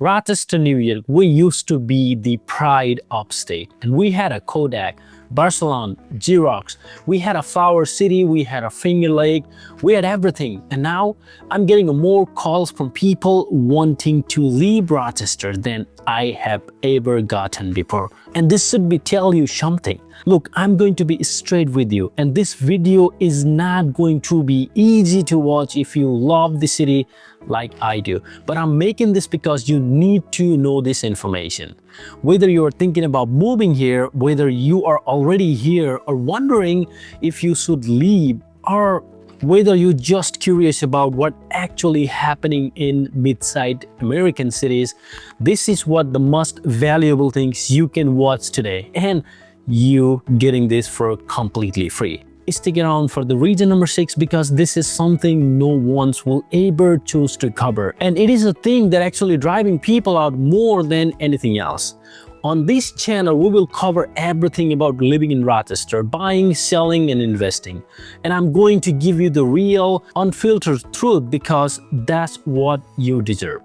Rochester, New York, we used to be the pride upstate, and we had a Kodak, Barcelona, Xerox, we had a Flower City, we had a Finger Lake, we had everything. And now I'm getting more calls from people wanting to leave Rochester than I have ever gotten before. And this should be tell you something. Look, I'm going to be straight with you, and this video is not going to be easy to watch if you love the city like I do. But I'm making this because you need to know this information. Whether you're thinking about moving here, whether you are already here or wondering if you should leave, or whether you're just curious about what actually happening in mid-sized American cities, this is what the most valuable things you can watch today, and you getting this for completely free. Stick around for the reason number 6, because this is something no one will ever choose to cover, and it is a thing that actually driving people out more than anything else. On this channel, we will cover everything about living in Rochester, buying, selling, and investing. And I'm going to give you the real, unfiltered truth, because that's what you deserve.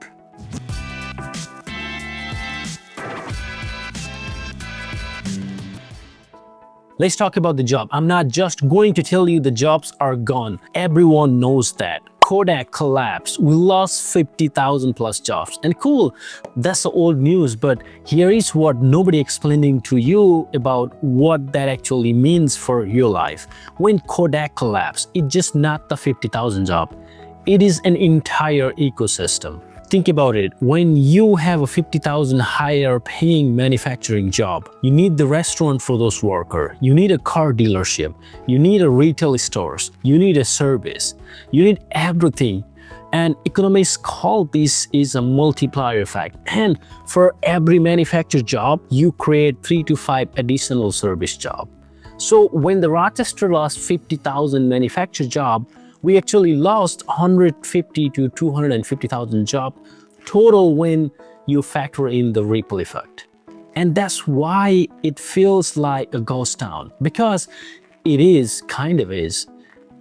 Let's talk about the job. I'm not just going to tell you the jobs are gone. Everyone knows that. Kodak collapsed. We lost 50,000 plus jobs. And cool, that's the old news, but here is what nobody explaining to you about what that actually means for your life. When Kodak collapsed, it's just not the 50,000 job. It is an entire ecosystem. Think about it. When you have a 50,000 higher paying manufacturing job, you need the restaurant for those workers, you need a car dealership, you need a retail stores, you need a service, you need everything. And economists call this is a multiplier effect. And for every manufactured job, you create 3 to 5 additional service jobs. So when the Rochester lost 50,000 manufactured job, we actually lost 150 to 250,000 jobs total when you factor in the ripple effect. And that's why it feels like a ghost town, because it is, kind of is.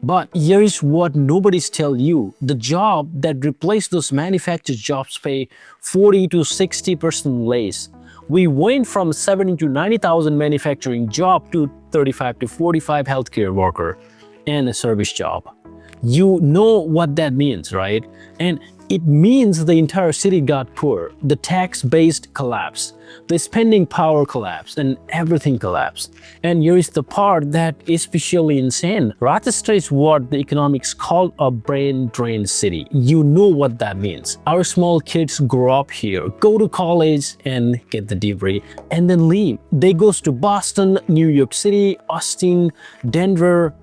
But here is what nobody's tell you. The job that replaced those manufactured jobs pay 40 to 60% less. We went from 70 to 90,000 manufacturing job to 35 to 45 healthcare worker and a service job. You know what that means, right? And it means the entire city got poor, the tax-based collapse, the spending power collapse, and everything collapsed. And here is the part that is especially insane. Rochester is what the economics call a brain drain city. You know what that means. Our small kids grow up here, go to college and get the degree, and then leave. They go to Boston, New York City, Austin, Denver.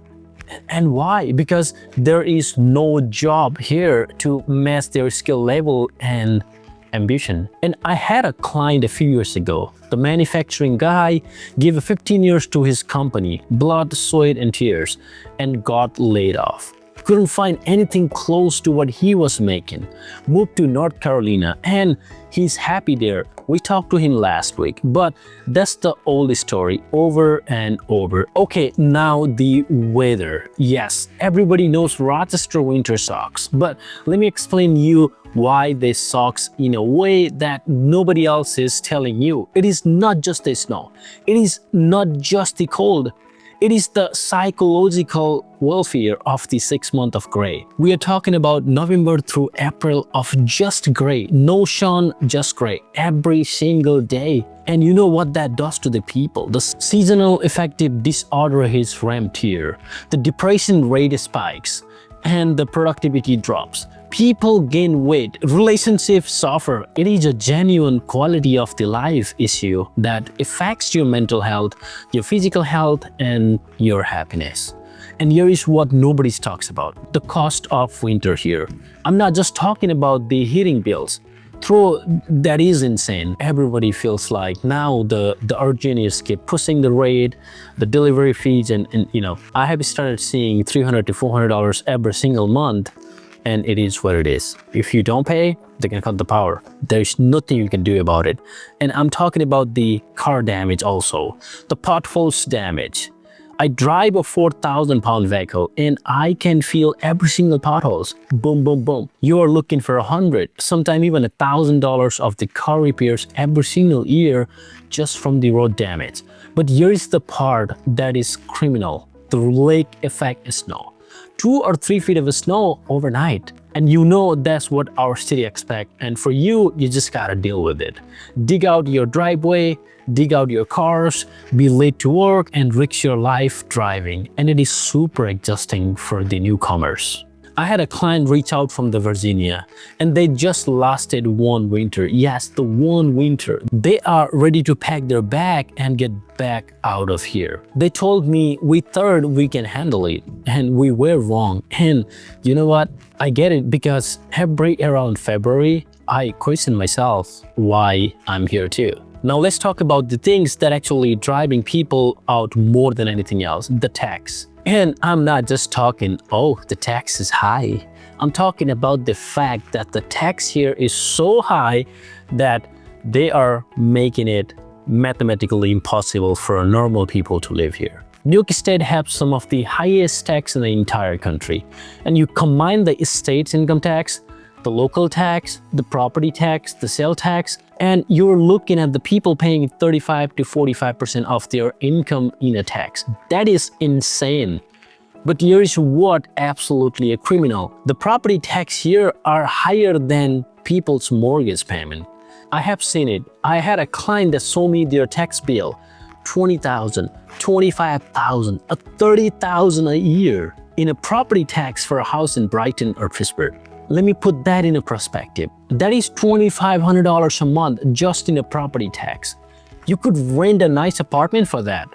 And why? Because there is no job here to match their skill level and ambition. And I had a client a few years ago. The manufacturing guy gave 15 years to his company, blood, sweat, and tears, and got laid off. Couldn't find anything close to what he was making. Moved to North Carolina, and he's happy there. We talked to him last week, but that's the old story over and over. Okay, now the weather. Yes, everybody knows Rochester winter sucks, but let me explain you why this sucks in a way that nobody else is telling you. It is not just the snow. It is not just the cold. It is the psychological welfare of the 6 months of gray. We are talking about November through April of just gray. No sun, just gray. Every single day. And you know what that does to the people. The seasonal affective disorder is ramped here. The depression rate spikes. And the productivity drops. People gain weight, relationships suffer. It is a genuine quality of the life issue that affects your mental health, your physical health, and your happiness. And here is what nobody talks about, the cost of winter here. I'm not just talking about the heating bills. Though that is insane. Everybody feels like now the urgent keep pushing the rate, the delivery fees, and you know, I have started seeing $300 to $400 every single month. And it is what it is. If you don't pay, they can cut the power. There's nothing you can do about it. And I'm talking about the car damage also, the potholes damage, I drive a 4,000-pound vehicle and I can feel every single potholes. Boom, boom, boom. You are looking for $100, sometimes even $1,000 of the car repairs every single year just from the road damage. But here is the part that is criminal. The lake effect is snow. 2 or 3 feet of snow overnight. And you know that's what our city expects. And for you, you just gotta deal with it. Dig out your driveway, dig out your cars, be late to work, and risk your life driving. And it is super exhausting for the newcomers. I had a client reach out from the Virginia, and they just lasted one winter. Yes, the one winter. They are ready to pack their bag and get back out of here. They told me we thought we can handle it, and we were wrong. And you know what? I get it, because around February, I question myself why I'm here too. Now let's talk about the things that actually driving people out more than anything else, the tax. And I'm not just talking, oh, the tax is high. I'm talking about the fact that the tax here is so high that they are making it mathematically impossible for normal people to live here. New York State has some of the highest tax in the entire country. And you combine the state's income tax, the local tax, the property tax, the sales tax, and you're looking at the people paying 35 to 45% of their income in a tax. That is insane. But here is what absolutely a criminal. The property tax here are higher than people's mortgage payment. I have seen it. I had a client that sold me their tax bill, $20,000, $25,000, $30,000 a year in a property tax for a house in Brighton or Pittsburgh. Let me put that in a perspective. That is $2,500 a month just in a property tax. You could rent a nice apartment for that.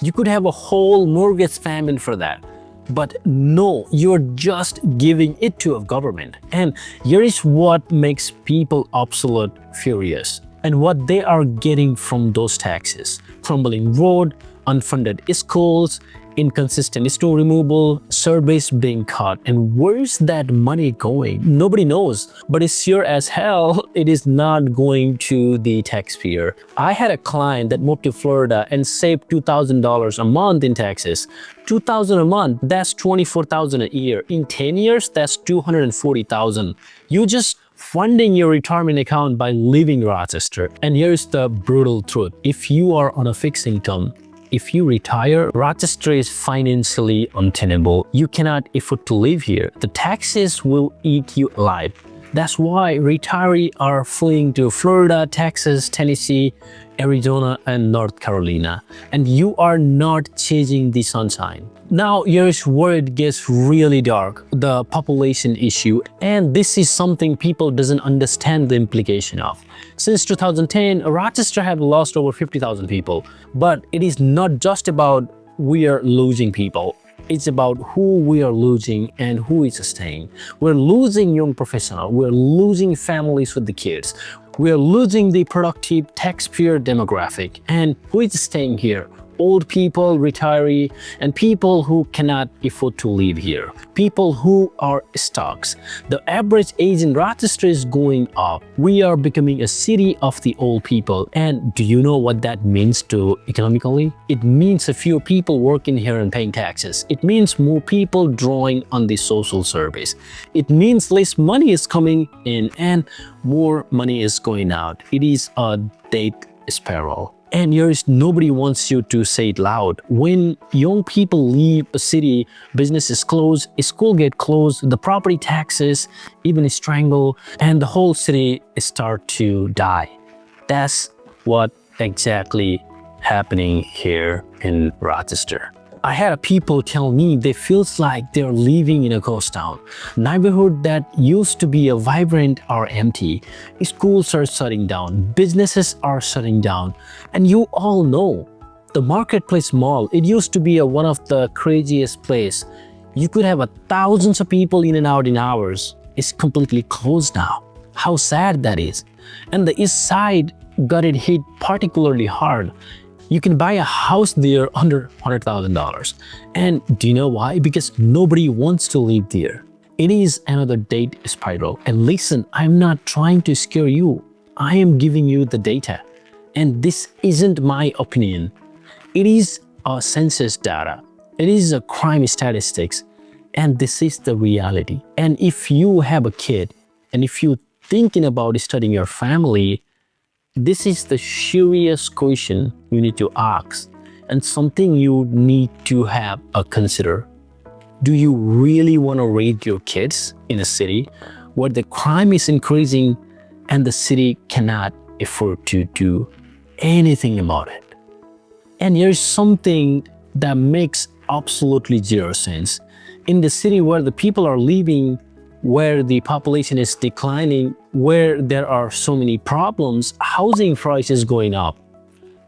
You could have a whole mortgage payment for that. But no, you're just giving it to a government. And here is what makes people absolute furious. And what they are getting from those taxes: crumbling road, unfunded schools, inconsistent snow removal, surveys being cut. And where's that money going? Nobody knows, but it's sure as hell it is not going to the taxpayer. I had a client that moved to Florida and saved $2,000 a month in taxes. $2,000 a month, that's $24,000 a year. In 10 years, that's $240,000. You just funding your retirement account by leaving Rochester. And here's the brutal truth. If you are on a fixed income, if you retire, Rochester is financially untenable. You cannot afford to live here. The taxes will eat you alive. That's why retirees are fleeing to Florida, Texas, Tennessee, Arizona, and North Carolina. And you are not chasing the sunshine. Now here's where it gets really dark, the population issue. And this is something people doesn't understand the implication of. Since 2010, Rochester has lost over 50,000 people. But it is not just about we are losing people. It's about who we are losing and who is staying. We're losing young professionals. We're losing families with the kids. We're losing the productive taxpayer demographic. And who is staying here? Old people, retirees, and people who cannot afford to live here. People who are stuck. The average age in Rochester is going up. We are becoming a city of the old people. And do you know what that means to economically? It means a few people working here and paying taxes. It means more people drawing on the social service. It means less money is coming in and more money is going out. It is a death spiral. And here is nobody wants you to say it loud. When young people leave a city, businesses close, school get closed, the property taxes even strangle, and the whole city start to die. That's what exactly happening here in Rochester. I had people tell me they feels like they're living in a ghost town. Neighborhood that used to be a vibrant are empty. Schools are shutting down. Businesses are shutting down. And you all know, the Marketplace Mall, it used to be one of the craziest place. You could have thousands of people in and out in hours. It's completely closed now. How sad that is. And the East Side got it hit particularly hard. You can buy a house there under $100,000. And do you know why? Because nobody wants to live there. It is another debt spiral. And listen, I'm not trying to scare you. I am giving you the data. And this isn't my opinion. It is census data. It is a crime statistics, and this is the reality. And if you have a kid, and if you're thinking about studying your family, this is the serious question you need to ask, and something you need to have a consider. Do you really want to raise your kids in a city where the crime is increasing and the city cannot afford to do anything about it? And here's something that makes absolutely zero sense. In the city where the people are living, where the population is declining, where there are so many problems, housing prices going up.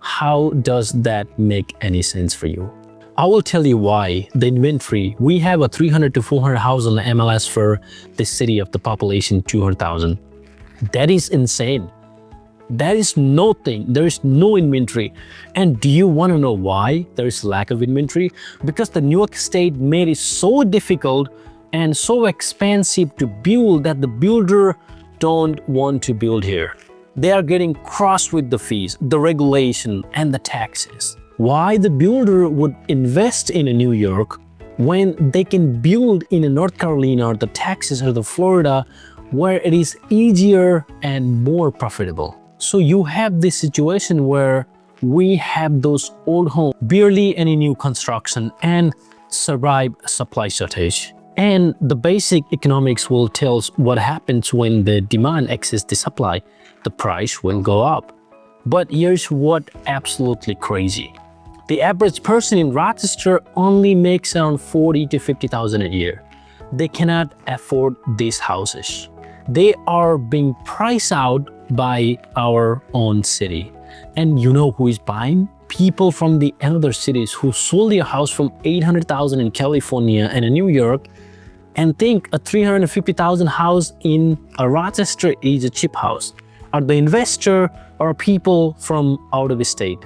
How does that make any sense for you? I will tell you why. The inventory. We have a 300 to 400 houses on the MLS for the city of the population 200,000. That is insane. There is nothing, there is no inventory. And do you want to know why there is lack of inventory? Because the New York State made it so difficult and so expensive to build that the builder don't want to build here. They are getting crossed with the fees, the regulation, and the taxes. Why the builder would invest in a New York when they can build in a North Carolina or the Texas or the Florida, where it is easier and more profitable? So you have this situation where we have those old homes, barely any new construction, and survive supply shortage. And the basic economics will tell us what happens when the demand exceeds the supply. The price will go up. But here's what absolutely crazy. The average person in Rochester only makes around 40 to 50,000 a year. They cannot afford these houses. They are being priced out by our own city. And you know who is buying? People from the other cities who sold their house from 800,000 in California and in New York and think a 350,000 house in a Rochester is a cheap house. Are the investor or people from out of the state?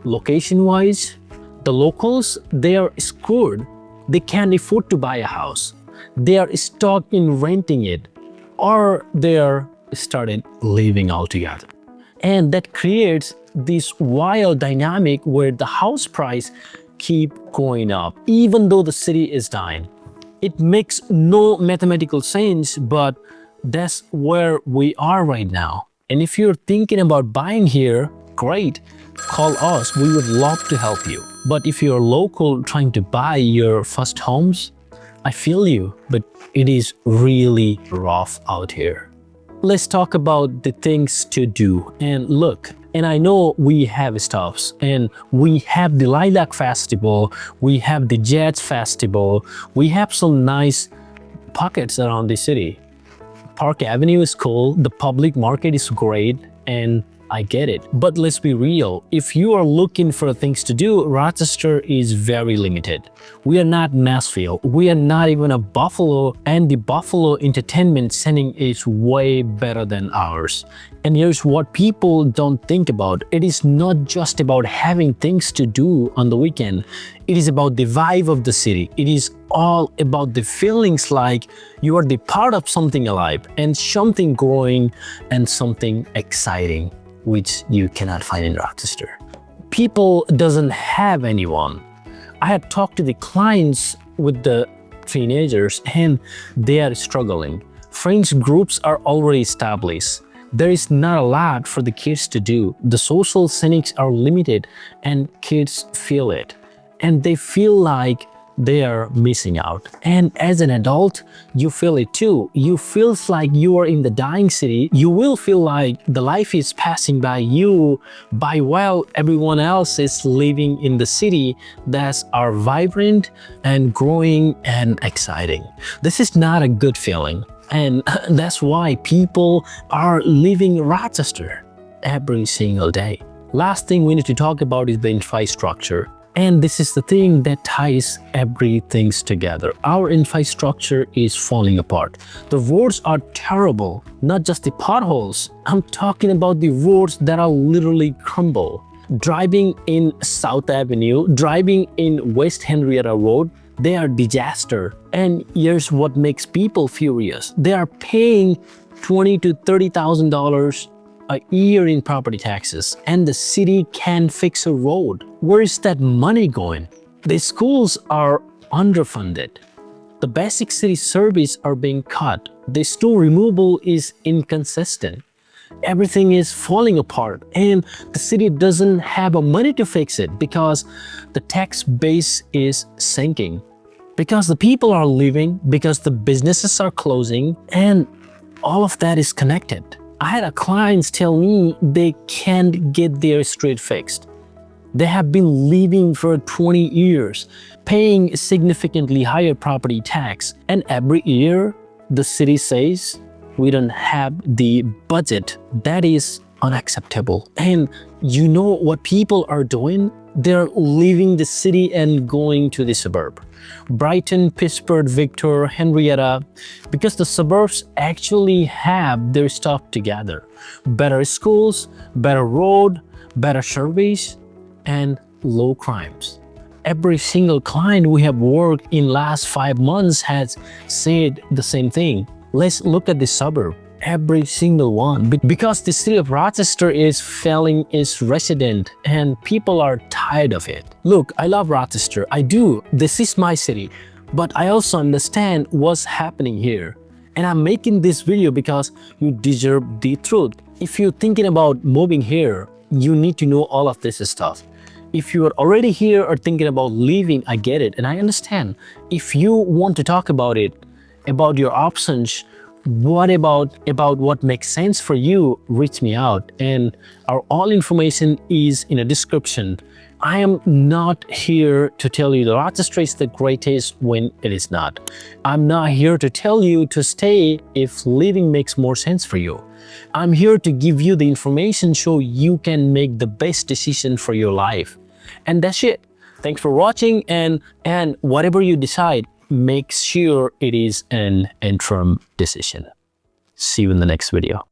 Location-wise, the locals, they are screwed. They can't afford to buy a house. They are stuck in renting it, or they are started living altogether. And that creates this wild dynamic where the house price keep going up, even though the city is dying. It makes no mathematical sense, but that's where we are right now. And if you're thinking about buying here, great, call us. We would love to help you. But if you're local trying to buy your first homes, I feel you, but it is really rough out here. Let's talk about the things to do. And look, and I know we have stuffs, and we have the Lilac Festival, we have the Jazz Festival, we have some nice pockets around the city. Park Avenue is cool, the public market is great, and I get it. But let's be real, if you are looking for things to do, Rochester is very limited. We are not Nashville, we are not even a Buffalo, and the Buffalo entertainment setting is way better than ours. And here's what people don't think about. It is not just about having things to do on the weekend. It is about the vibe of the city. It is all about the feelings like you are the part of something alive and something growing and something exciting, which you cannot find in Rochester. People doesn't have anyone. I had talked to the clients with the teenagers and they are struggling. Friends groups are already established. There is not a lot for the kids to do. The social settings are limited and kids feel it. And they feel like they are missing out. And as an adult, you feel it too. You feel like you are in the dying city. You will feel like the life is passing by you by while everyone else is living in the city that are vibrant and growing and exciting. This is not a good feeling. And that's why people are leaving Rochester every single day. Last thing we need to talk about is the infrastructure. And this is the thing that ties everything together. Our infrastructure is falling apart. The roads are terrible, not just the potholes. I'm talking about the roads that are literally crumble. Driving in South Avenue, driving in West Henrietta Road, they are disaster. And here's what makes people furious. They are paying $20,000 to $30,000 a year in property taxes and the city can't fix a road. Where is that money going? The schools are underfunded. The basic city service are being cut. The snow removal is inconsistent. Everything is falling apart and the city doesn't have the money to fix it because the tax base is sinking. Because the people are leaving, because the businesses are closing, and all of that is connected. I had clients tell me they can't get their street fixed. They have been living for 20 years, paying significantly higher property tax, and every year the city says, we don't have the budget. That is unacceptable. And you know what people are doing? They're leaving the city and going to the suburb. Brighton, Pittsburgh, Victor, Henrietta, because the suburbs actually have their stuff together. Better schools, better road, better service, and low crimes. Every single client we have worked in last 5 months has said the same thing. Let's look at the suburb. Every single one. Because the city of Rochester is failing its resident and people are tired of it. Look, I love Rochester. I do. This is my city. But I also understand what's happening here. And I'm making this video because you deserve the truth. If you're thinking about moving here, you need to know all of this stuff. If you are already here or thinking about leaving, I get it and I understand. If you want to talk about it, about your options, what about what makes sense for you, reach me out, and our all information is in the description. I am not here to tell you that Rochester is the greatest when it is not. I'm not here to tell you to stay if leaving makes more sense for you. I'm here to give you the information so you can make the best decision for your life. And that's it. Thanks for watching, and whatever you decide, make sure it is an interim decision. See you in the next video.